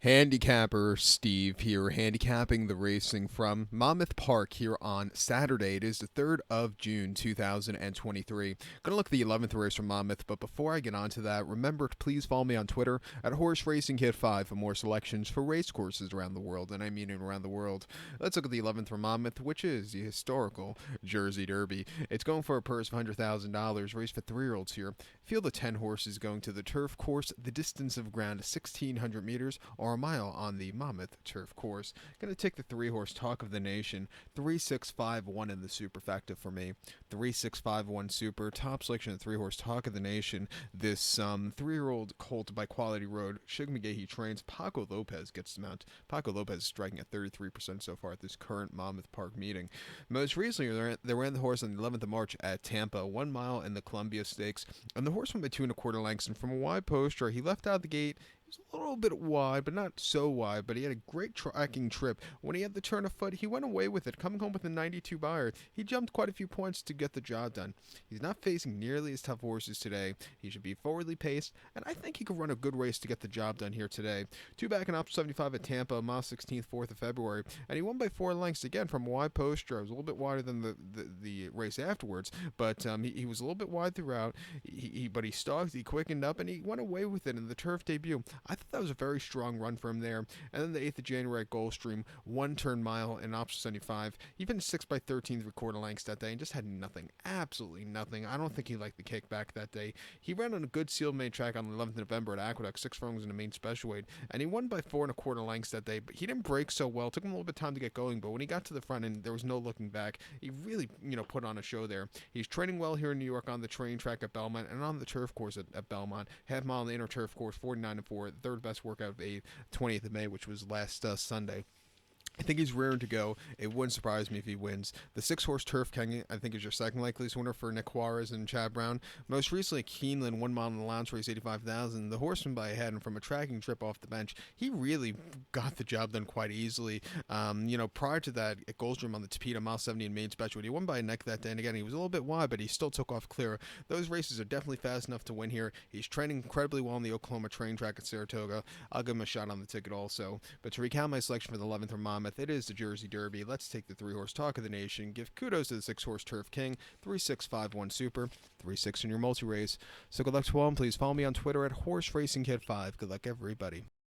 Handicapper Steve here, handicapping the racing from Monmouth Park here on Saturday. It is the 3rd of June, 2023. Gonna look at the 11th race from Monmouth, but before I get on to that, remember to please follow me on Twitter at Horse Racing Kit 5 for more selections for race courses around the world, and I mean around the world. Let's look at the 11th from Monmouth, which is the historical Jersey Derby. It's going for a purse of $100,000, race for 3-year-olds here. Field of 10 horses going to the turf course. The distance of ground is 1,600 meters or a mile on the Monmouth turf course. Going to take the 3-horse Talk of the Nation, 3651 in the superfecta for me. 3651 super, top selection of 3-horse Talk of the Nation. This 3-year-old colt by Quality Road. Shug McGahee trains. Paco Lopez gets the mount. Paco Lopez is striking at 33% so far at this current Monmouth Park meeting. Most recently, they ran the horse on the 11th of March at Tampa, 1 mile in the Columbia Stakes, and the horse went by 2 1/4 lengths, and from a wide poster, he left out the gate. He was a little bit wide, but not so wide, but he had a great tracking trip. When he had the turn of foot, he went away with it, coming home with a 92 buyer. He jumped quite a few points to get the job done. He's not facing nearly as tough horses today. He should be forwardly paced, and I think he could run a good race to get the job done here today. 2 back and up 75 at Tampa, mile 16th, 4th of February, and he won by 4 lengths again from a wide poster. It was a little bit wider than the race afterwards, but he was a little bit wide throughout. But he stalked, he quickened up, and he went away with it in the turf debut. I thought that was a very strong run for him there. And then the 8th of January at Gulfstream, 1 turn mile in option 75. He finished 6 by 13 3/4 lengths that day and just had nothing, absolutely nothing. I don't think he liked the kickback that day. He ran on a good sealed main track on the 11th of November at Aqueduct, 6 furlongs in the main special weight, and he won by 4 1/4 lengths that day. But he didn't break so well. It took him a little bit of time to get going, but when he got to the front and there was no looking back, he really, put on a show there. He's training well here in New York on the train track at Belmont and on the turf course at Belmont. Half mile on the inner turf course, 49 4, third best workout of the 20th of May, which was last Sunday. I think he's raring to go. It wouldn't surprise me if he wins. The 6-horse Turf King, I think, is your second likeliest winner for Nick Juarez and Chad Brown. Most recently, Keeneland, 1 mile in the Lounge race, 85,000. The horseman by a head, and from a tracking trip off the bench, he really got the job done quite easily. Prior to that, at Gulfstream on the Tapeta, mile 70 in main special, he won by a neck that day. And again, he was a little bit wide, but he still took off clear. Those races are definitely fast enough to win here. He's training incredibly well on the Oklahoma train track at Saratoga. I'll give him a shot on the ticket also. But to recount my selection for the 11th from Monmouth, it is the Jersey Derby. Let's take the 3-horse Talk of the Nation. Give kudos to the 6-horse Turf King. 3651 super. 36 in your multi-race. So good luck to all, and please follow me on Twitter at Horse Racing Kit 5. Good luck, everybody.